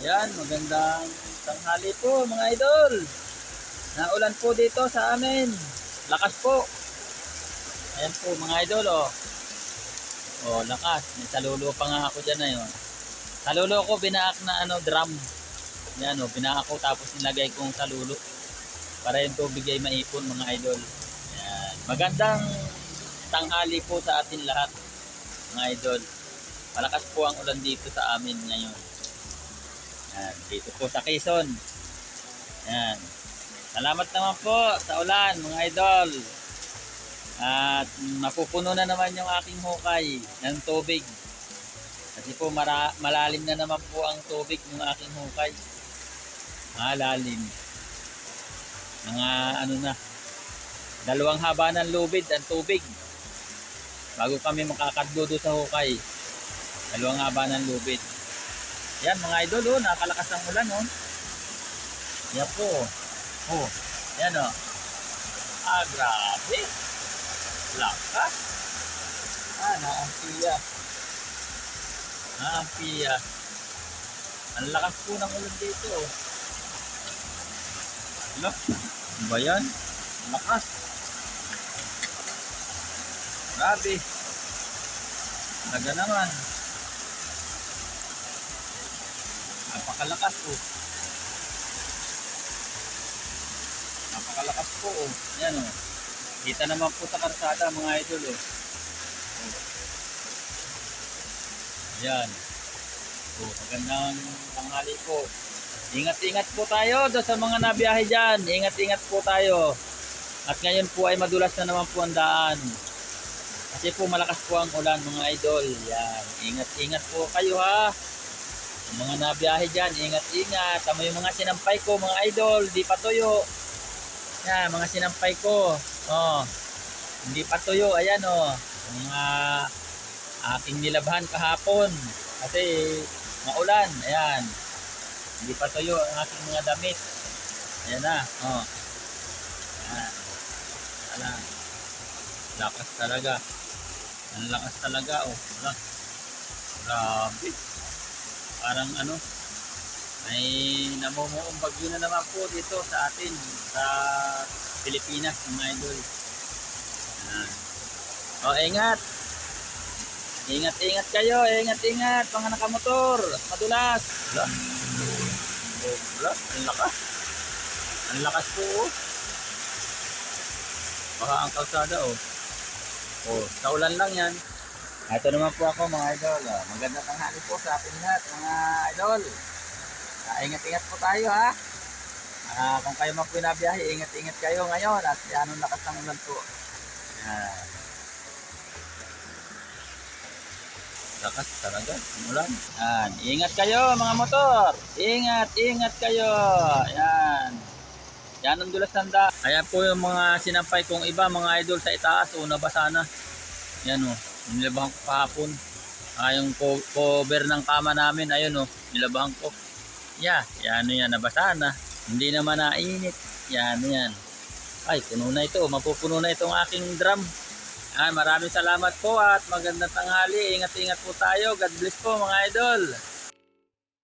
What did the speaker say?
Ayan, magandang tanghali po mga idol. Naulan po dito sa amin. Lakas po. Ayan po mga idol oh. Oh, lakas. May salulo pa nga ako dyan na yun. Salulo ko binaak na drum. Ayan oh, binaak ko tapos nilagay kong salulo. Para yung tubig ay maipon mga idol. Ayan. Magandang tanghali po sa atin lahat mga idol. Malakas po ang ulan dito sa amin ngayon. Ayan, dito po sa Quezon. Ayan. Salamat naman po sa ulan mga idol. At mapupuno na naman yung aking hukay ng tubig. Kasi po malalim na naman po ang tubig ng aking hukay. Malalim. Mga na, dalawang haba ng lubid ang tubig. Bago kami makakadludo sa hukay. Dalawang haba ng lubid. Yan mga idol oh, nakalakas ang ulan oh. Yan po. Oh, yan oh. Ah, grabe. Lakas. Ah, naampiya. Naampiya. Ang lakas po ng ulan dito oh. Ano? Ano ba yan? Lakas. Grabe. Talaga naman. Napakalakas po. Napakalakas po oh. Yan oh. Kita naman po sa karsada mga idol oh. Yan. Oh, magandang tanghali po. Ingat-ingat po tayo sa mga nabiyahe dyan. Ingat-ingat po tayo. At ngayon po ay madulas na naman po ang daan. Kasi po malakas po ang ulan mga idol. Yan. Ingat-ingat po kayo ha. Mga nabiyahe dyan, ingat-ingat. Tama yung mga sinampay ko mga idol. Di pa tuyo. Yan, mga sinampay ko. Oh, hindi pa tuyo. Ayan oh. Mga aking nilabhan kahapon. Kasi maulan. Ayan. Hindi pa tuyo ang aking mga damit. Ayan na. Oh. Ayan. Ayan. Lakas talaga. Ang lakas talaga oh. Wala. Grabe. Parang may namumuong bagyo na naman po dito sa atin sa Pilipinas mga idol. Ayan. Oh, ingat. Ingat-ingat kayo, ingat-ingat mga nakamotor. Madulas. Wala. Oh, wala. Ang lakas. Ang lakas po oh. Baka ang kalsada oh. Oh, sa ulan lang yan. Ito naman po ako mga idol. Magandang tanghali po sa atin lahat mga idol. Ingat-ingat po tayo ha. Kung kayo man po nabiyahe, ingat-ingat kayo ngayon at anong lakas ng ulan po. Lakas talaga ng ulan. Ingat kayo mga motor. Ingat kayo. Ayan. Yan ang dulas ng daan. Ayan po yung mga sinampay kong iba mga idol sa itaas. Nabasa na. Yan o. Nilabahan ko kahapon. Yung cover ng kama namin. Ayun o. Nilabahan ko. Yan nabasa na. Hindi naman nainit. Yan. Ay, puno na ito. Mapupuno na itong aking drum. Maraming salamat po at magandang tanghali. Ingat-ingat po tayo. God bless po mga idol.